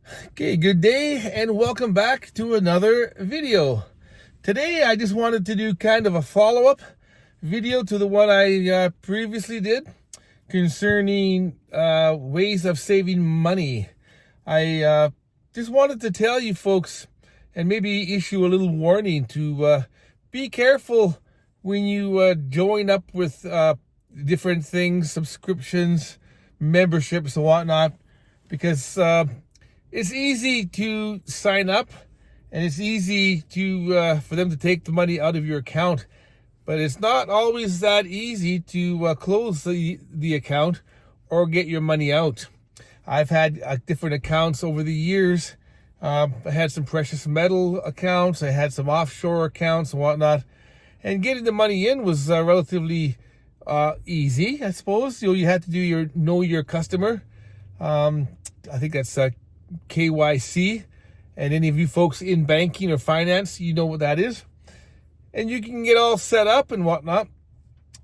Okay, good day and welcome back to another video. Today I just wanted to do kind of a follow-up video to the one I previously did concerning ways of saving money. I just wanted to tell you folks and maybe issue a little warning to be careful when you join up with different things, subscriptions, memberships and whatnot, because it's easy to sign up and it's easy to for them to take the money out of your account, but it's not always that easy to close the account or get your money out. I've had different accounts over the years. I had some precious metal accounts, I had some offshore accounts and whatnot, and getting the money in was relatively easy, I suppose. You had to do your know your customer. I think that's KYC, and any of you folks in banking or finance, you know what that is. And you can get all set up and whatnot,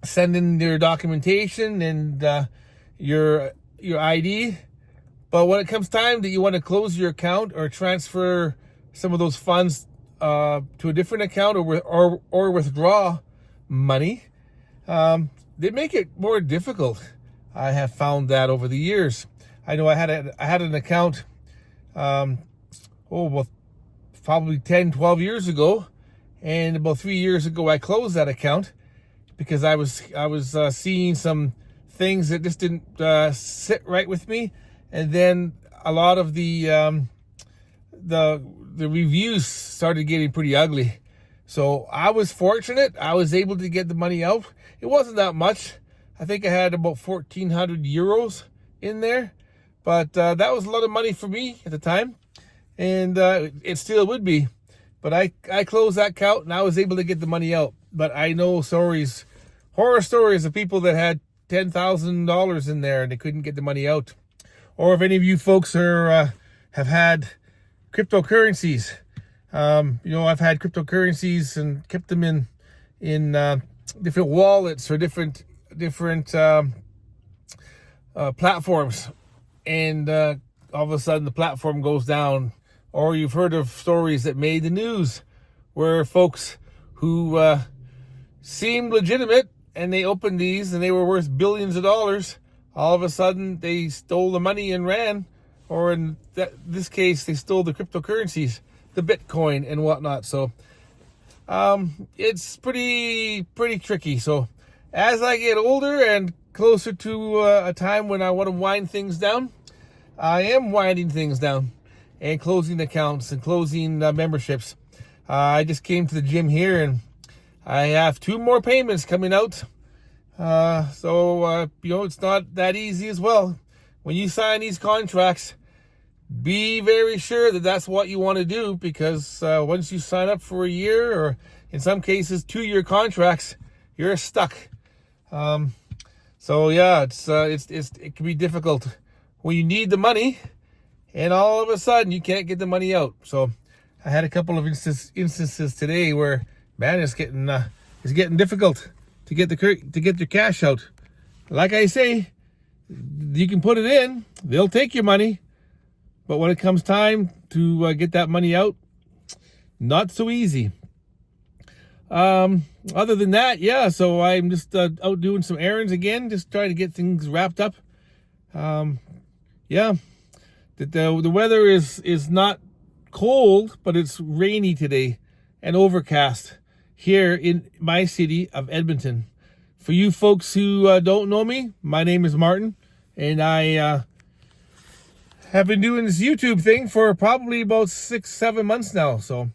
send in your documentation and your ID. But when it comes time that you want to close your account or transfer some of those funds to a different account or withdraw money, they make it more difficult. I have found that over the years. I know I had an account probably 10, 12 years ago, and about 3 years ago I closed that account because I was seeing some things that just didn't sit right with me, and then a lot of the reviews started getting pretty ugly. So I was fortunate. I was able to get the money out. It wasn't that much. I think I had about 1,400 euros in there. But that was a lot of money for me at the time, and it still would be. But I closed that account, and I was able to get the money out. But I know horror stories of people that had $10,000 in there, and they couldn't get the money out. Or if any of you folks have had cryptocurrencies, I've had cryptocurrencies and kept them in different wallets or different platforms. And all of a sudden the platform goes down. Or you've heard of stories that made the news where folks who seemed legitimate and they opened these and they were worth billions of dollars, all of a sudden they stole the money and ran. Or in this case, they stole the cryptocurrencies, the Bitcoin and whatnot. So it's pretty tricky. So as I get older and closer to a time when I want to wind things down, I am winding things down and closing accounts and closing memberships. I just came to the gym here and I have 2 more payments coming out. So it's not that easy as well. When you sign these contracts, be very sure that that's what you want to do, because once you sign up for a year, or in some cases 2-year contracts, you're stuck. So yeah, it can be difficult when you need the money and all of a sudden you can't get the money out. So I had a couple of instances today where, man, it's getting difficult to get your cash out. Like I say, you can put it in, they'll take your money, but when it comes time to get that money out, not so easy. Other than that, yeah, so I'm just out doing some errands again, just trying to get things wrapped up. Yeah, the weather is not cold, but it's rainy today and overcast here in my city of Edmonton. For you folks who don't know me, my name is Martin, and I have been doing this YouTube thing for probably about 6-7 months now. So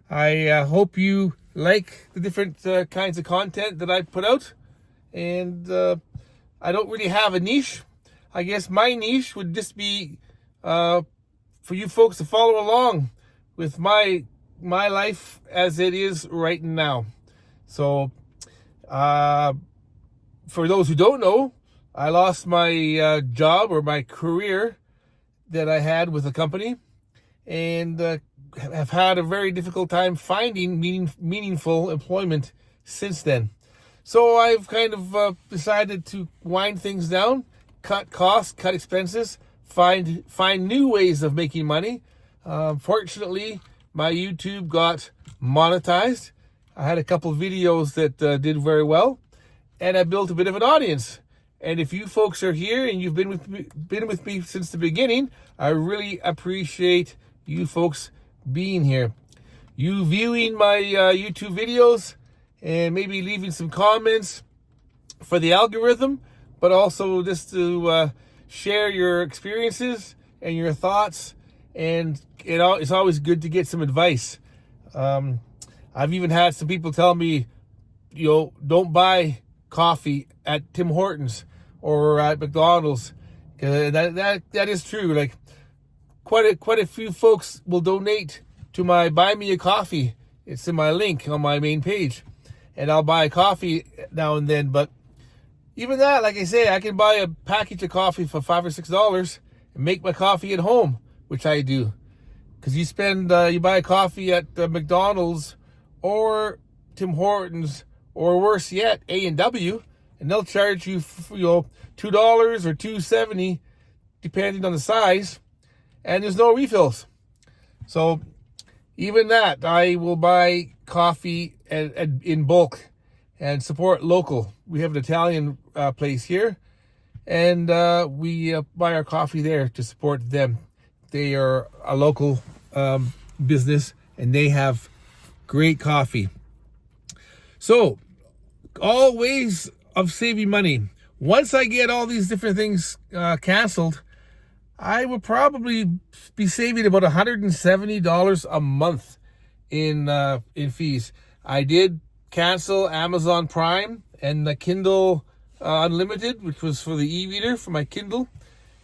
I hope you like the different kinds of content that I put out. And I don't really have a niche. I guess my niche would just be for you folks to follow along with my life as it is right now. So for those who don't know, I lost my job or my career that I had with a company, and have had a very difficult time finding meaningful employment since then. So I've kind of decided to wind things down, cut costs, cut expenses, find new ways of making money. Fortunately, my YouTube got monetized. I had a couple videos that did very well, and I built a bit of an audience. And if you folks are here and you've been with me since the beginning, I really appreciate you folks being here. You viewing my YouTube videos and maybe leaving some comments for the algorithm, but also just to share your experiences and your thoughts. And it's always good to get some advice. I've even had some people tell me, don't buy coffee at Tim Hortons or at McDonald's. That is true. Like quite a few folks will donate to my Buy Me a Coffee. It's in my link on my main page, and I'll buy a coffee now and then. But even that, like I say, I can buy a package of coffee for $5 or $6 and make my coffee at home, which I do. Because you buy a coffee at McDonald's or Tim Hortons, or worse yet, A&W, and they'll charge you, $2 or $2.70, depending on the size, and there's no refills. So even that, I will buy coffee in bulk and support local. We have an Italian place here, and we buy our coffee there to support them. They are a local business, and they have great coffee. So, all ways of saving money. Once I get all these different things canceled, I would probably be saving about $170 a month in fees. I did cancel Amazon Prime and the Kindle Unlimited, which was for the e-reader for my Kindle.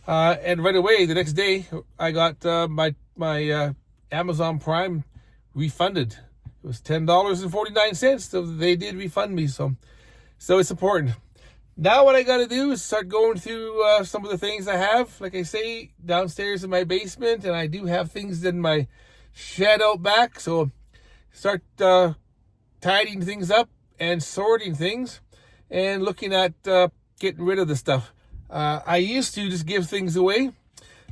And right away, the next day, I got my Amazon Prime refunded. It was $10.49, so they did refund me. So it's important. Now what I got to do is start going through some of the things I have, like I say, downstairs in my basement, and I do have things in my shed out back. So start tidying things up and sorting things and looking at getting rid of the stuff. I used to just give things away,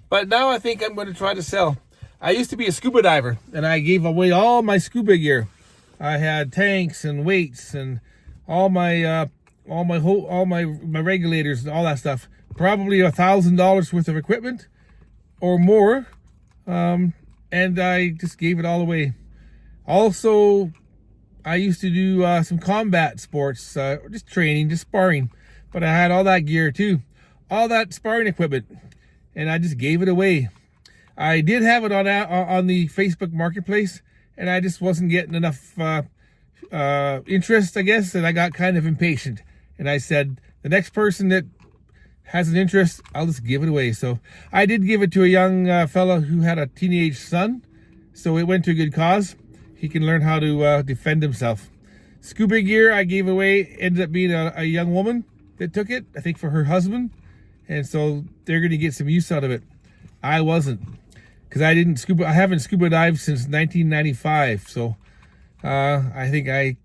but now I think I'm going to try to sell. I used to be a scuba diver, and I gave away all my scuba gear. I had tanks and weights and all my regulators and all that stuff. Probably $1,000 worth of equipment or more, and I just gave it all away. Also, I used to do some combat sports, just training, just sparring, but I had all that gear too, all that sparring equipment, and I just gave it away. I did have it on the Facebook Marketplace, and I just wasn't getting enough interest, I guess, and I got kind of impatient. And I said, the next person that has an interest, I'll just give it away. So I did give it to a young fellow who had a teenage son, so it went to a good cause. He can learn how to defend himself. Scuba gear I gave away ended up being a young woman that took it, I think for her husband, and so they're going to get some use out of it. I wasn't, because I haven't scuba dived since 1995. So I think I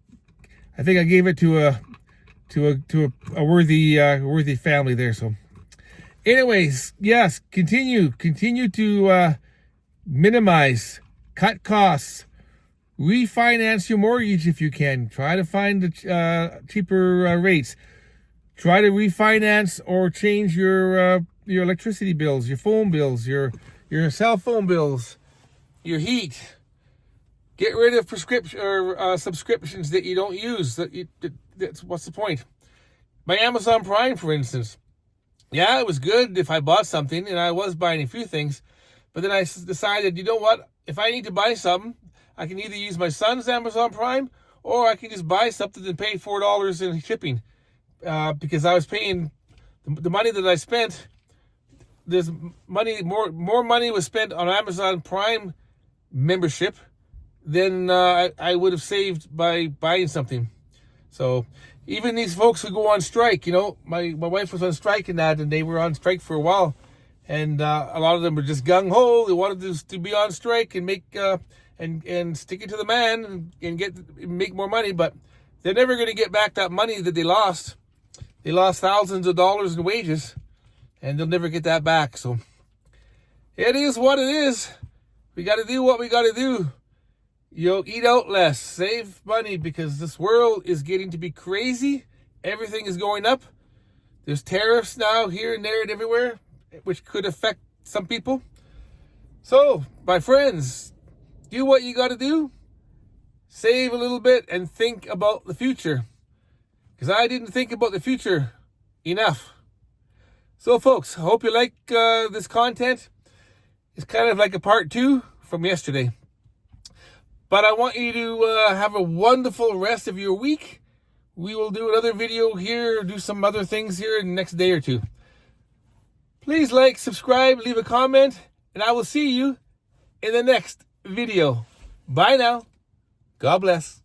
gave it to a worthy family there. So anyways, yes, continue to minimize, cut costs, refinance your mortgage if you can. Try to find the cheaper rates. Try to refinance or change your electricity bills, your phone bills, your cell phone bills, your heat. Get rid of prescription or subscriptions that you don't use. That's what's the point? My Amazon Prime, for instance. Yeah, it was good if I bought something, and I was buying a few things, but then I decided, you know what? If I need to buy something, I can either use my son's Amazon Prime, or I can just buy something and pay $4 in shipping, because I was paying the money that I spent. There's money, more money was spent on Amazon Prime membership than I would have saved by buying something. So even these folks who go on strike, my wife was on strike and they were on strike for a while, and a lot of them were just gung ho. They wanted to be on strike and make and stick it to the man and make more money, but they're never going to get back that money that they lost. They lost thousands of dollars in wages, and they'll never get that back. So It is what it is. We got to do what we got to do. Eat out less, save money, because this world is getting to be crazy. Everything is going up. There's tariffs now here and there and everywhere, which could affect some people. So, my friends, do what you got to do. Save a little bit and think about the future. Because I didn't think about the future enough. So, folks, I hope you like this content. It's kind of like a part 2 from yesterday. But I want you to have a wonderful rest of your week. We will do another video here, do some other things here in the next day or two. Please like, subscribe, leave a comment, and I will see you in the next video. Bye now. God bless.